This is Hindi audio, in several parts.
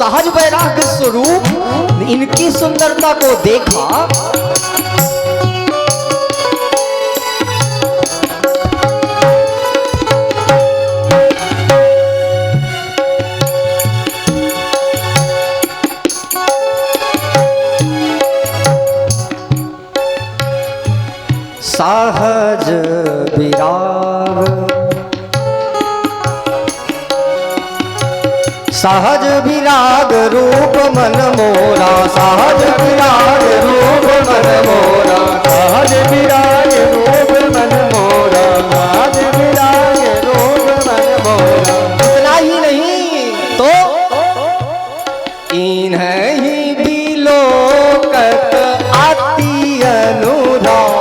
सहज वैराग्य स्वरूप इनकी सुंदरता को देखा। सहज विराग सहज विराग रूप मन मोरा, सहज विराग रूप मन मोरा, सहज विराग रूप मन मोरा, सहज विराग रूप मन मोरा। इतना ही नहीं तो इन्हीं बिलोकत अति अनुराग,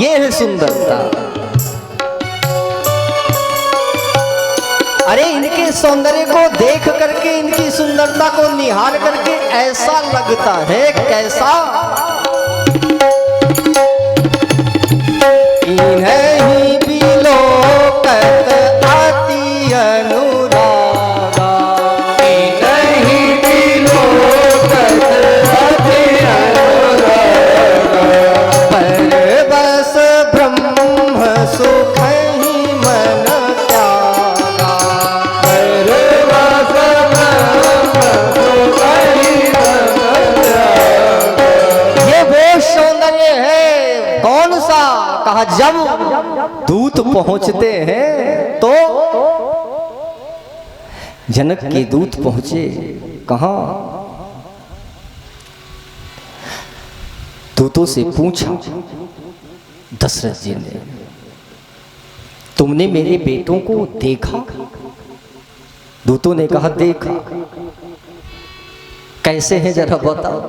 ये है सुंदरता। अरे इनके सौंदर्य को देख करके, इनकी सुंदरता को निहार करके ऐसा लगता है कैसा, इन्हें ही बिलोकत अति अनुरागा, इन्हें ही बिलोकत अति अनुरागा। परवश ब्रह्म सुख ही मन त्यागा, परवश ब्रह्म सुख ही मन त्यागा। ये वो सौंदर्य है, कौन सा? कहा जब दूत पहुंचते हैं तो जनक के दूत पहुंचे कहां? दूतों से पूछा दशरथ जी ने, तुमने मेरे बेटों को देखा? दूतों ने कहा देखा। कैसे हैं जरा बताओ।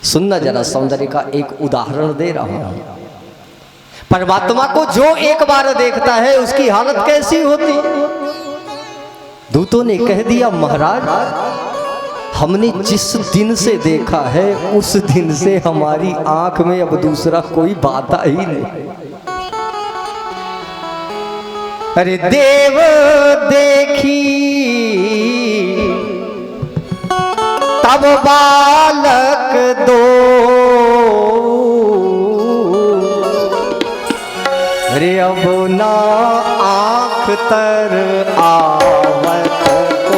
सुनना जरा, सौंदर्य का एक उदाहरण दे रहा हूं। परमात्मा को जो एक बार देखता है उसकी हालत कैसी होती? दूतों ने कह दिया महाराज, हमने जिस दिन से देखा है उस दिन से हमारी आंख में अब दूसरा कोई बात ही नहीं। अरे देव देखी तब बालक दो, अरे अब ना आंख तर आवत को,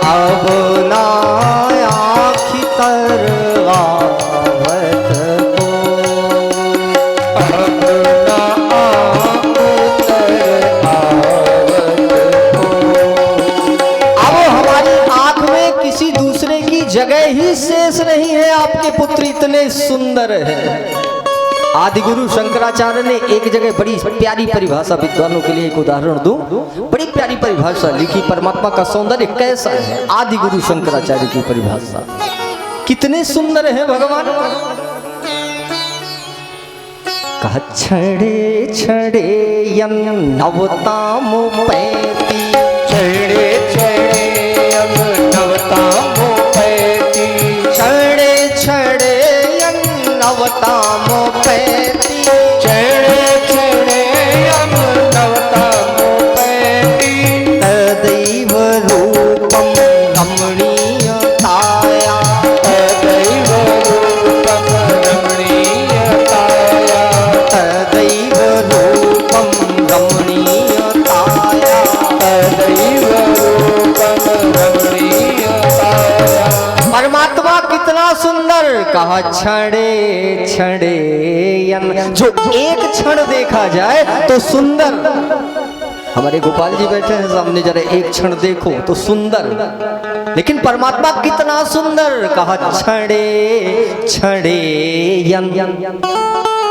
अब ना आंख तर आवत को, अब ना आंख तर आवत को। अब हमारी आंख में किसी दूसरे की जगह ही शेष नहीं है। आपके पुत्र इतने सुंदर हैं। आदि गुरु शंकराचार्य ने एक जगह बड़ी प्यारी परिभाषा, विद्वानों के लिए एक उदाहरण दूं, बड़ी प्यारी परिभाषा लिखी परमात्मा का सौंदर्य कैसा है। आदि गुरु शंकराचार्य की परिभाषा, कितने सुंदर है भगवान। कहा छड़े छड़े यम नवताम पैती, छड़े छड़े यम नवताम पैती, छड़े छड़े यम नवताम पैती, छड़े छड़े यम नवताम पैती। तदैव रूपम रमणीयताया, तदैव रूपम रमणीयताया, तदैव रूपम रमणीयताया, तदैव रूपम रमणीयताया। परमात्मा कितना सुंदर। कहा छड़े छड़े यन, जो एक क्षण देखा जाए तो सुंदर। हमारे गोपाल जी बैठे हैं सामने, जरा एक क्षण देखो तो सुंदर, लेकिन परमात्मा कितना सुंदर। कहा छड़े छड़े यन,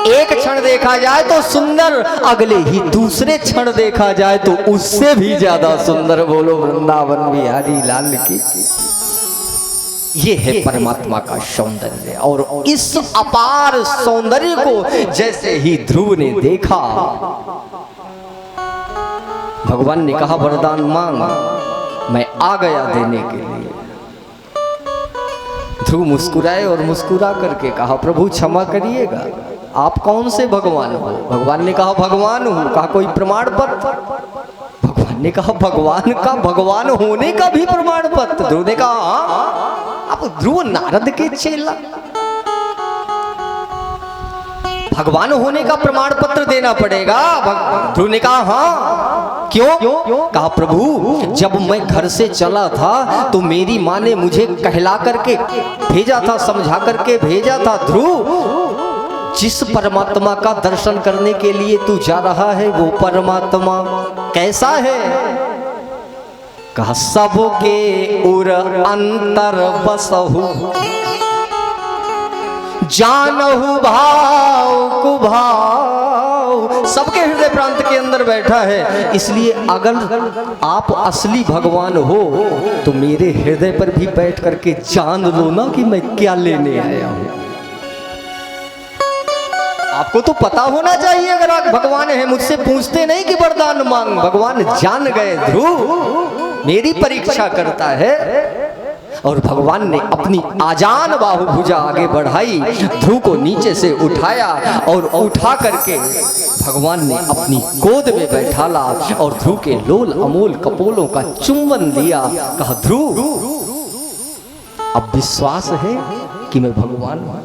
एक क्षण देखा जाए तो सुंदर, अगले ही दूसरे क्षण देखा जाए तो उससे भी ज्यादा सुंदर। बोलो वृंदावन बिहारी लाल की। ये है परमात्मा का सौंदर्य। और इस अपार सौंदर्य को जैसे ही ध्रुव ने देखा, भगवान ने कहा वरदान मांग, मैं आ गया देने के लिए। ध्रुव मुस्कुराए और मुस्कुरा करके कहा प्रभु क्षमा करिएगा, आप कौन से भगवान हो? भगवान ने कहा भगवान हूं। कहा कोई प्रमाण पत्र? भगवान ने कहा भगवान का भगवान होने का भी प्रमाण पत्र? ध्रुव ने कहा हाँ। आप ध्रुव नारद के चेला, भगवान होने का प्रमाण पत्र देना पड़ेगा? ध्रुव ने कहा हाँ। क्यों? कहा प्रभु जब मैं घर से चला था तो मेरी माँ ने मुझे कहला करके भेजा था, समझा करके भेजा था, ध्रुव जिस परमात्मा का दर्शन करने के लिए तू जा रहा है वो परमात्मा कैसा है? कहा सबके उर अंतर बसहु जानहु भाव कुभाव। सबके हृदय प्रांत के अंदर बैठा है, इसलिए अगर आप असली भगवान हो तो मेरे हृदय पर भी बैठ करके जान लो ना कि मैं क्या लेने आया हूं। आपको तो पता होना चाहिए अगर आप भगवान हैं। मुझसे पूछते नहीं कि वरदान मांग, भगवान जान गए ध्रुव मेरी परीक्षा करता है। और भगवान ने अपनी आजान बाहुभुजा आगे बढ़ाई, ध्रुव को नीचे से उठाया और उठा करके भगवान ने अपनी गोद में बैठाला और ध्रुव के लोल अमोल कपोलों का चुंबन लिया। कहा ध्रुव अब विश्वास है कि मैं भगवान हूं?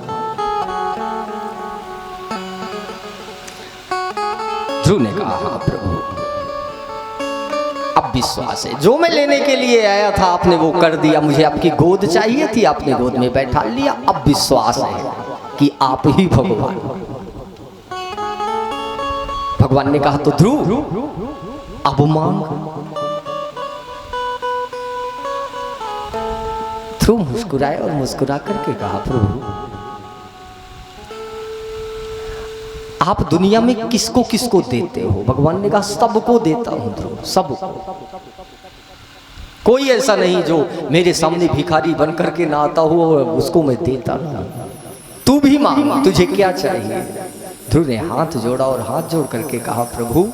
ध्रुव ने कहा हाँ प्रभु अब विश्वास है, जो मैं लेने के लिए आया था आपने वो कर दिया। मुझे आपकी गोद चाहिए थी, आपने गोद में बैठा लिया। अब विश्वास है कि आप ही भगवान। भगवान ने कहा तो ध्रुव अब मांग। ध्रुव मुस्कुराए और मुस्कुरा करके कहा प्रभु आप दुनिया में किसको किसको देते हो? भगवान ने कहा सबको देता हूं ध्रुव, सबको। कोई ऐसा नहीं जो मेरे सामने भिखारी बन करके ना आता हो और उसको मैं देता ना। तू भी मांग, तुझे क्या चाहिए? ध्रुव ने हाथ जोड़ा और हाथ जोड़ करके कहा प्रभु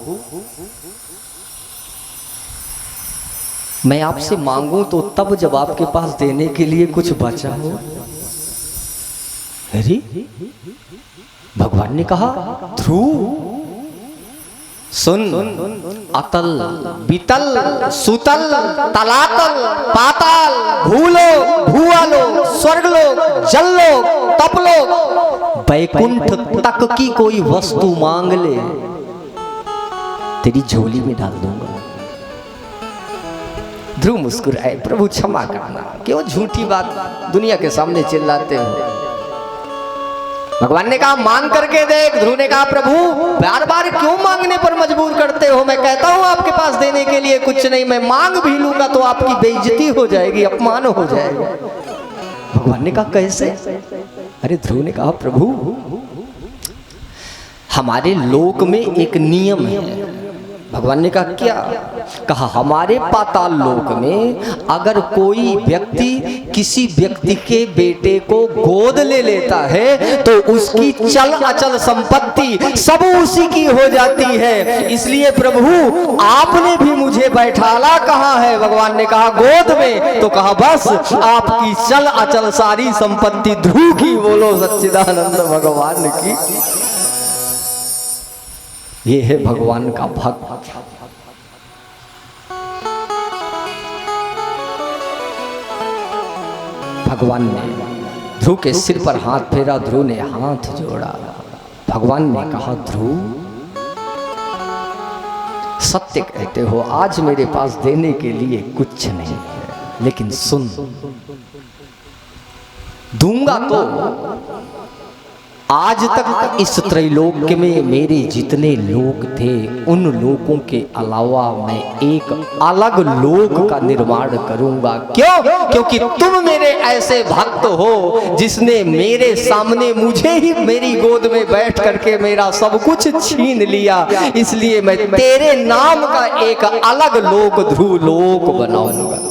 मैं आपसे मांगू तो तब जब आपके पास देने के लिए कुछ बचा हो। अरे भगवान ने कहा ध्रुव सुन, अतल बीतल सुतल तलातल पाताल भूलोक भूआलोक स्वर्गलोक जललोक तपलोक बैकुंठ तक की कोई वस्तु मांग ले तेरी झोली में डाल दूंगा। ध्रुव मुस्कुराए प्रभु क्षमा करना, क्यों झूठी बात दुनिया के सामने चिल्लाते हो? भगवान ने कहा मांग करके देख। ध्रुव ने कहा प्रभु बार बार क्यों मांगने पर मजबूर करते हो? मैं कहता हूं आपके पास देने के लिए कुछ नहीं, मैं मांग भी लूंगा तो आपकी बेइज्जती हो जाएगी, अपमान हो जाएगा। भगवान ने कहा कैसे? अरे ध्रुव ने कहा प्रभु हमारे लोक में एक नियम है। भगवान ने कहा क्या? कहा हमारे पाताल लोक में अगर कोई व्यक्ति किसी व्यक्ति के बेटे को गोद ले लेता है तो उसकी चल अचल संपत्ति सब उसी की हो जाती है। इसलिए प्रभु आपने भी मुझे बैठाला कहाँ है? भगवान ने कहा गोद में। तो कहा बस आपकी चल अचल सारी संपत्ति ध्रुव की। बोलो सच्चिदानंद भगवान की। ये है भगवान का भक्त। भगवान ने ध्रुव के सिर पर हाथ फेरा, ध्रुव ने हाथ जोड़ा। भगवान ने कहा ध्रुव सत्य कहते हो, आज मेरे पास देने के लिए कुछ नहीं है, लेकिन सुन दूंगा तो आज तक इस त्रैलोक्य में मेरे जितने लोक थे उन लोकों के अलावा मैं एक अलग लोक का निर्माण करूंगा। क्यों? क्योंकि तुम मेरे ऐसे भक्त हो जिसने मेरे सामने मुझे ही मेरी गोद में बैठ करके मेरा सब कुछ छीन लिया। इसलिए मैं तेरे नाम का एक अलग लोक ध्रुव लोक बनाऊंगा।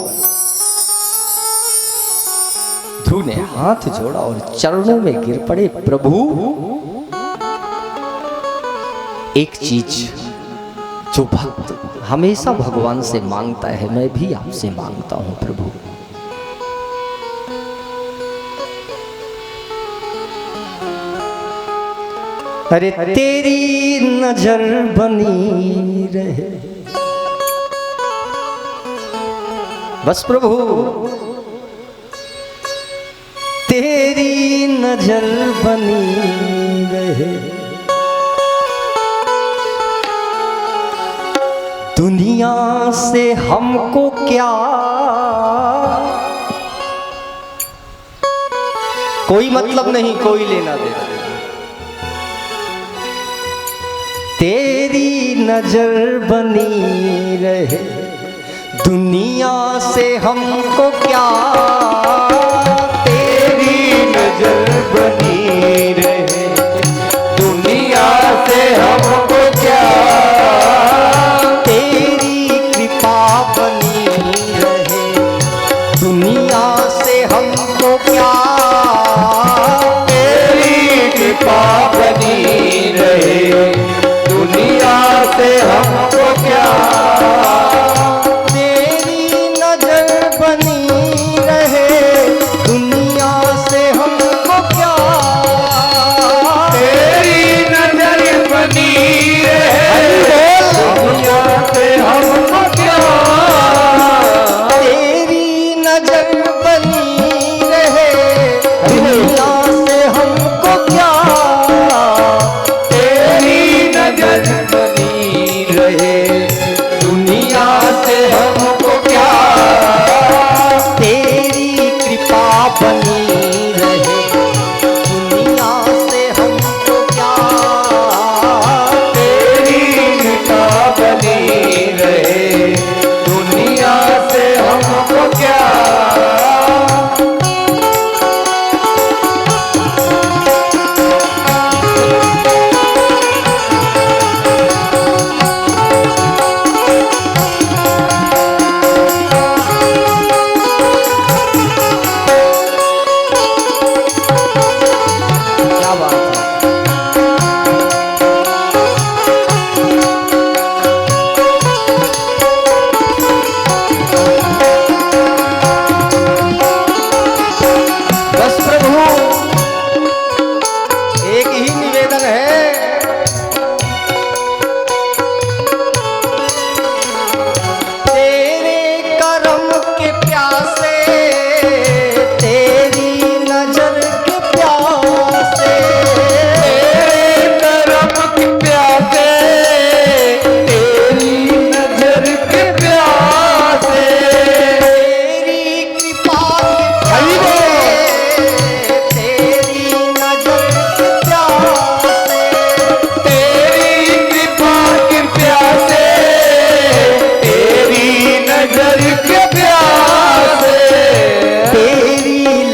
ध्रुव ने हाथ जोड़ा और चरणों में गिर पड़े। प्रभु एक चीज जो भक्त हमेशा भगवान से मांगता है, मैं भी आपसे मांगता हूं प्रभु। अरे तेरी नजर बनी रहे, बस प्रभु तेरी नजर बनी रहे, दुनिया से हमको क्या कोई मतलब नहीं, कोई लेना देना। तेरी नजर बनी रहे, दुनिया से हमको क्या, तेरी नजर बनी रहे, दुनिया से हमको क्या, तेरी कृपा बनी रहे, दुनिया से हमको क्या, तेरी कृपा बनी रहे, दुनिया से हमको क्या, तेरी नजर बनी रहे, दुनिया से हमको क्या, तेरी नजर बनी रहे, दुनिया से हमको क्या, तेरी नजर बनी रहे, दुनिया से हमको क्या, तेरी नजर बनी रहे, दुनिया से हमको क्या, तेरी कृपा बनी रहे, दुनिया से हमको क्या, तेरी कृपा बनी रहे, दुनिया से हमको क्या।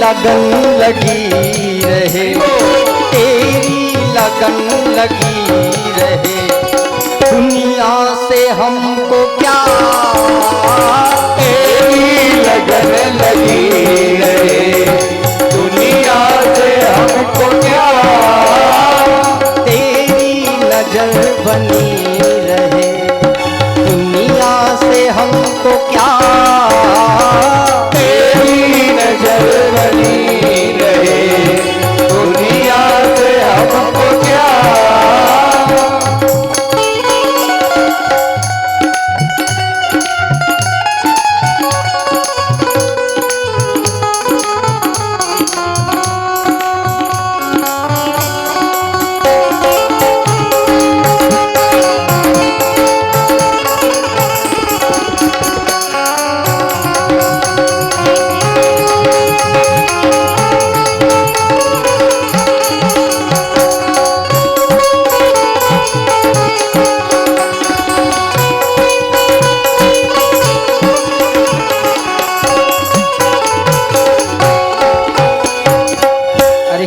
लगन लगी रहे, तेरी लगन लगी रहे, दुनिया से हमको क्या, तेरी लगन लगी रहे, दुनिया से हमको क्या, तेरी नजर बनी रहे, दुनिया से हमको क्या, तेरी नजर बनी रहे, दुनिया से हमको क्या।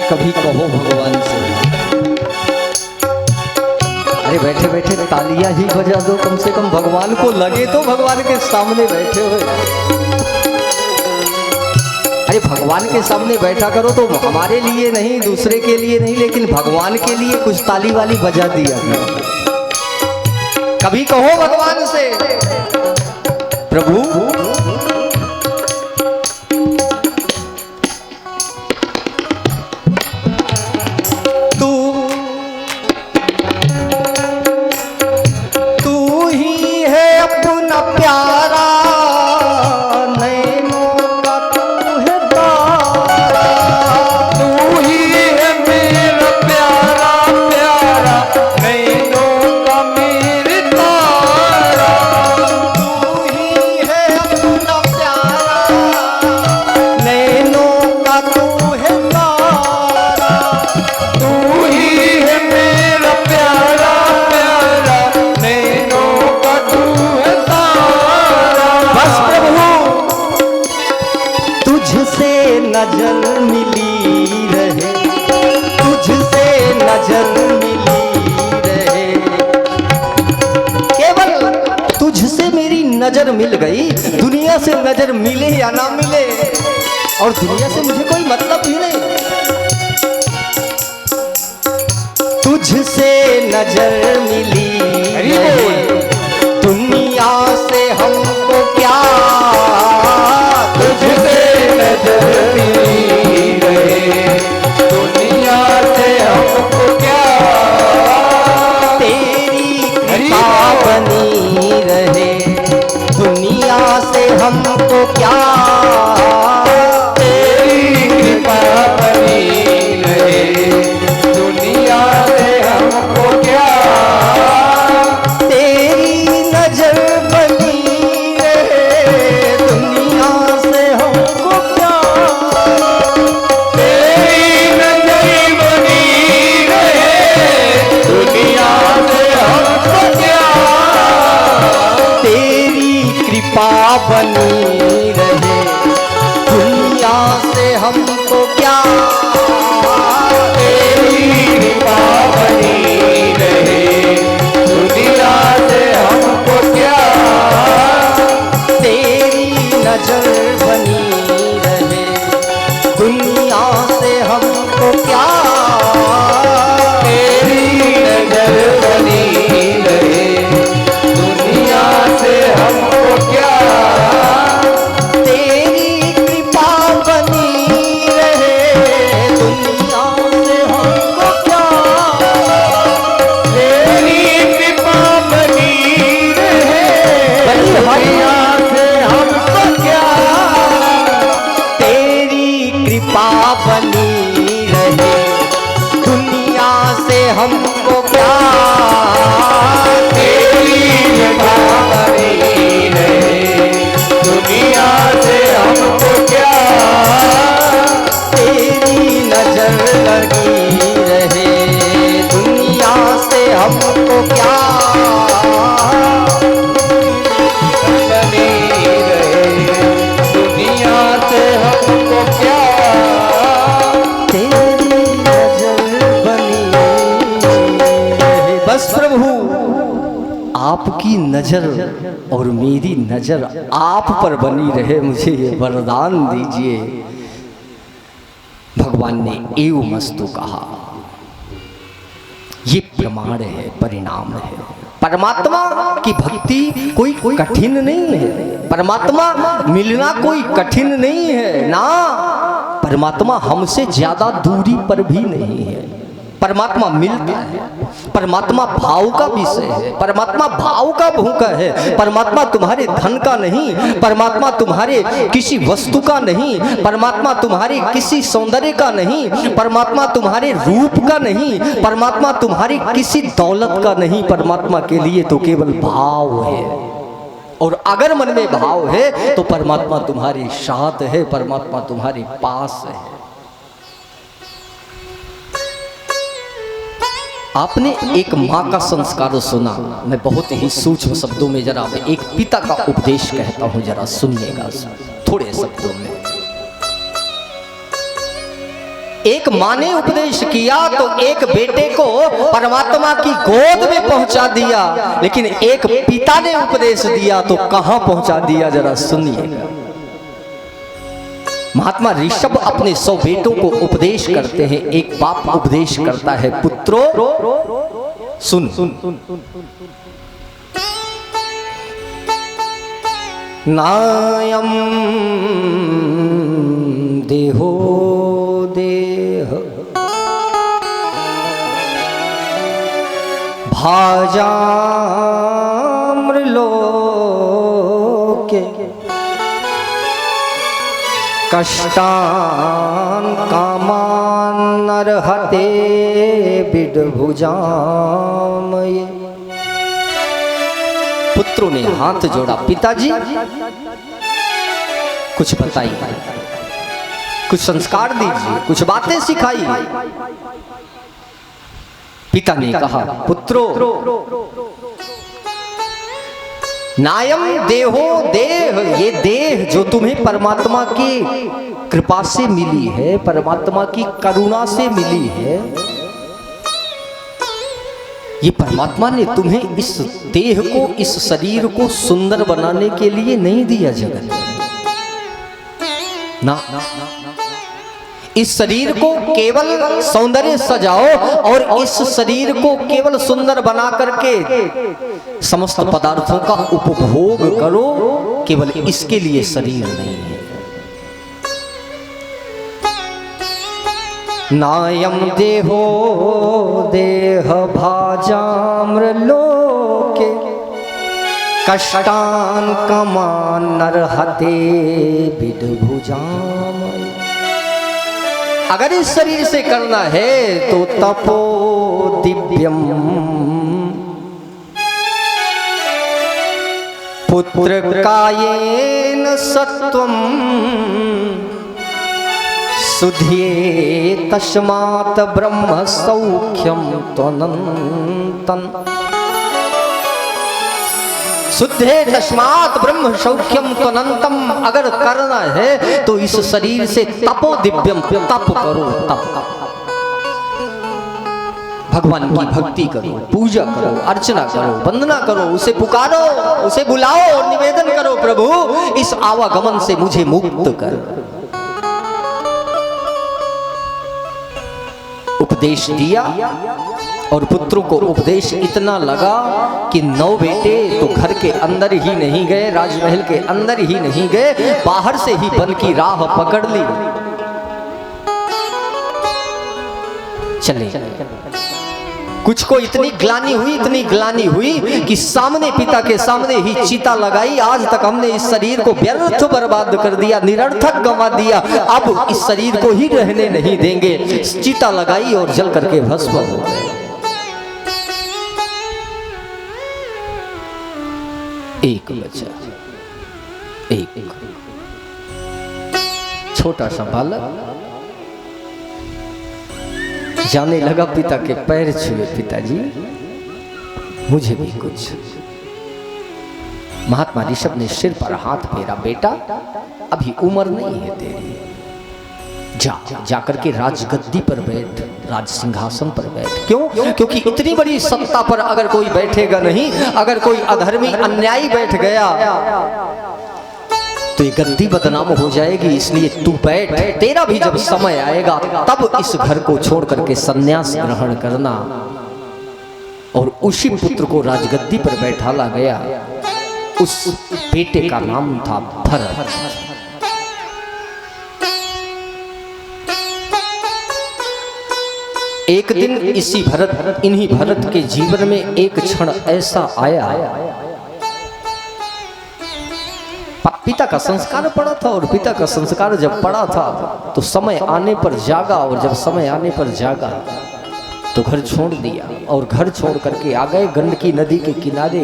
कभी कहो भगवान से, अरे बैठे बैठे तालियां ही बजा दो, कम से कम भगवान को लगे तो भगवान के सामने बैठे हुए। अरे भगवान के सामने बैठा करो तो हमारे लिए नहीं, दूसरे के लिए नहीं, लेकिन भगवान के लिए कुछ ताली वाली बजा दिया। कभी कहो भगवान से। प्रभु तू ही है अपना प्यारा, नैनों का तू है तारा। तू ही है मेरा प्यारा प्यारा, नैनों का मेरे तारा। तू ही है अपना प्यारा, नैनों का तू है तारा। तू ही है मेरा प्यारा प्यारा, नैनों का तू है तारा। बस प्रभु तुझसे नजर मिली रहे, तुझसे नजर मिली रहे। केवल तुझसे मेरी नजर मिल गई, दुनिया से नजर मिले या ना मिले, और दुनिया से मुझे कोई मतलब ही नहीं। तुझसे नजर मिली रहे, दुनिया से हमको क्या, तुझसे नजर मिली रहे, दुनिया से हमको क्या। तेरी कृपा बनी रहे, दुनिया से हमको क्या। तेरी कृपा बनी रहे, दुनिया से हमको क्या। तेरी नजर बनी रहे, दुनिया से हमको क्या। तेरी नजर बनी रहे, दुनिया से हमको क्या। तेरी कृपा बनी रहे, दुनिया से हमको क्या। तेरी कृपा बनी रहे, दुनिया से हमको क्या। तेरी नजर बनी रहे, दुनिया से हमको क्या। तेरी नजर बनी रहे, दुनिया से हमको क्या। तेरी कृपा बनी रहे, दुनिया से हमको क्या। तेरी कृपा बनी रहे, दुनिया से हमको क्या। तेरी कृपा बनी रहे, दुनिया से हमको क्या। तेरी कृपा बनी रहे, दुनिया से हमको क्या। तेरी नजर लगी रहे, दुनिया से हमको क्या। बनी रहे, दुनिया से हमको क्या। तेरी नजर बनी रहे। बस प्रभु आपकी नजर और मेरी नजर आप पर बनी रहे, मुझे ये वरदान दीजिए। भगवान ने एव मस्तु कहा। ये प्रमाण है, परिणाम है। परमात्मा की भक्ति कोई कठिन नहीं है, परमात्मा मिलना कोई कठिन नहीं है ना। परमात्मा हमसे ज्यादा दूरी पर भी नहीं है। परमात्मा मिलता है, परमात्मा भाव का विषय है, परमात्मा भाव का भूखा है। परमात्मा तुम्हारे धन का नहीं, परमात्मा तुम्हारे किसी वस्तु का नहीं, परमात्मा तुम्हारे किसी सौंदर्य का नहीं, परमात्मा तुम्हारे रूप का नहीं, परमात्मा तुम्हारी किसी दौलत का नहीं। परमात्मा के लिए तो केवल भाव है, और अगर मन में भाव है तो परमात्मा तुम्हारे साथ है, परमात्मा तुम्हारे पास है। आपने एक माँ का संस्कार सुना, मैं बहुत ही सूक्ष्म शब्दों में जरा एक पिता का उपदेश कहता हूँ, जरा सुनिएगा थोड़े शब्दों में। एक माँ ने उपदेश किया तो एक बेटे को परमात्मा की गोद में पहुंचा दिया, लेकिन एक पिता ने उपदेश दिया तो कहां पहुंचा दिया, जरा सुनिएगा। महात्मा ऋषभ अपने 100 बेटों को उपदेश करते हैं। एक बाप उपदेश करता है, पुत्रो सुन, नायम देहो देह भाजाम्रलोके कष्टान कामान नरहते बिडभुजामये। पुत्रों ने हाथ जोड़ा, पिताजी कुछ बताइए, कुछ संस्कार दीजिए, कुछ बातें सिखाइए। पिता ने कहा, पुत्रों नायम देहो देह, ये देह जो तुम्हें परमात्मा की कृपा से मिली है, परमात्मा की करुणा से मिली है, ये परमात्मा ने तुम्हें इस देह को, इस शरीर को सुंदर बनाने के लिए नहीं दिया जगत ना। इस शरीर को केवल सौंदर्य सजाओ और इस शरीर को केवल सुंदर बना करके समस्त पदार्थों का उपभोग करो, केवल इसके लिए शरीर नहीं है। नायम देहो देह भाजाम्रलोके कष्टान कमान नरहते बिडभुजामये। अगर इस शरीर से करना है तो तपो दिव्यम पुत्र कायेन सत्वम सुध्ये तस्मात् ब्रह्म सौख्यम त्वनंतन। शुद्धे तस्मात् ब्रह्म सौख्यम त्वनंतम। अगर करना है तो इस शरीर से तपो दिव्यम, तप करो, तप। भगवान की भक्ति करो, पूजा करो, अर्चना करो, वंदना करो, उसे पुकारो, उसे बुलाओ और निवेदन करो, प्रभु इस आवागमन से मुझे मुक्त कर। उपदेश दिया और पुत्रों को उपदेश इतना लगा कि 9 बेटे तो घर के अंदर ही नहीं गए, राजमहल के अंदर ही नहीं गए, बाहर से ही वन की राह पकड़ ली, चले। कुछ को इतनी ग्लानि हुई, इतनी ग्लानि हुई कि सामने, पिता के सामने ही चिता लगाई। आज तक हमने इस शरीर को व्यर्थ बर्बाद कर दिया, निरर्थक गंवा दिया, अब इस शरीर को ही रहने नहीं देंगे। चिता लगाई और जल करके भस्म हो गए। एक बच्चा, एक छोटा सा बालक जाने लगा, पिता के पैर छुए, पिताजी मुझे भी कुछ। महात्मा ऋषभ ने सिर पर हाथ फेरा, बेटा अभी उम्र नहीं है तेरी, जाकर के राजगद्दी पर बैठ, राज सिंहासन पर बैठ। क्यों? क्योंकि इतनी बड़ी सत्ता पर अगर कोई बैठेगा नहीं, अगर कोई अधर्मी अन्यायी बैठ गया तो ये गद्दी बदनाम हो जाएगी, इसलिए तू बैठ, तेरा भी जब समय आएगा तब इस घर को छोड़ करके सन्यास ग्रहण करना। और उसी पुत्र को राजगद्दी पर बैठाला गया। उस बेटे का नाम था भरत। एक दिन इसी भरत, इन्हीं भरत के जीवन में एक क्षण ऐसा आया, पिता का संस्कार पड़ा था और पिता का संस्कार जब पड़ा था तो समय आने पर जागा, और जब समय आने पर जागा तो घर छोड़ दिया और घर छोड़ करके आ गए। गंडकी नदी के किनारे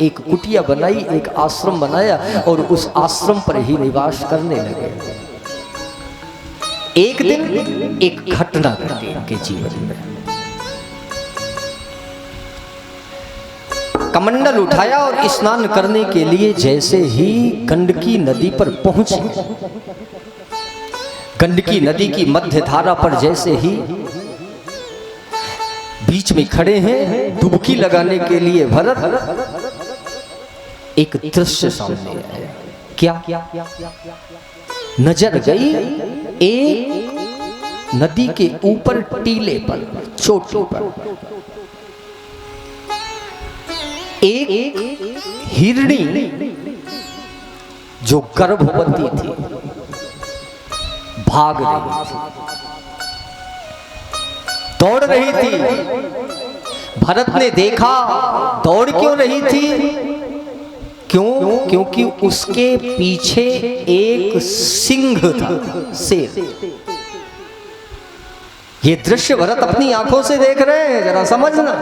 एक कुटिया बनाई, एक आश्रम बनाया और उस आश्रम पर ही निवास करने लगे। एक दिन एक घटना घटी उनके जीवन में। कमंडल उठाया और स्नान करने के लिए जैसे ही गंडकी नदी पर पहुंचे, गंडकी नदी की मध्य धारा पर जैसे ही बीच में खड़े हैं डुबकी लगाने के लिए भरत, एक दृश्य सामने आया। क्या नजर गई? एक नदी के ऊपर टीले पर, चोटी पर एक हिरणी जो गर्भवती थी, भाग रही थी, दौड़ रही थी। भरत ने देखा दौड़ क्यों रही थी? क्यों? क्योंकि उसके पीछे एक सिंह था, शेर। ये दृश्य भरत अपनी आंखों से देख रहे हैं, जरा समझना।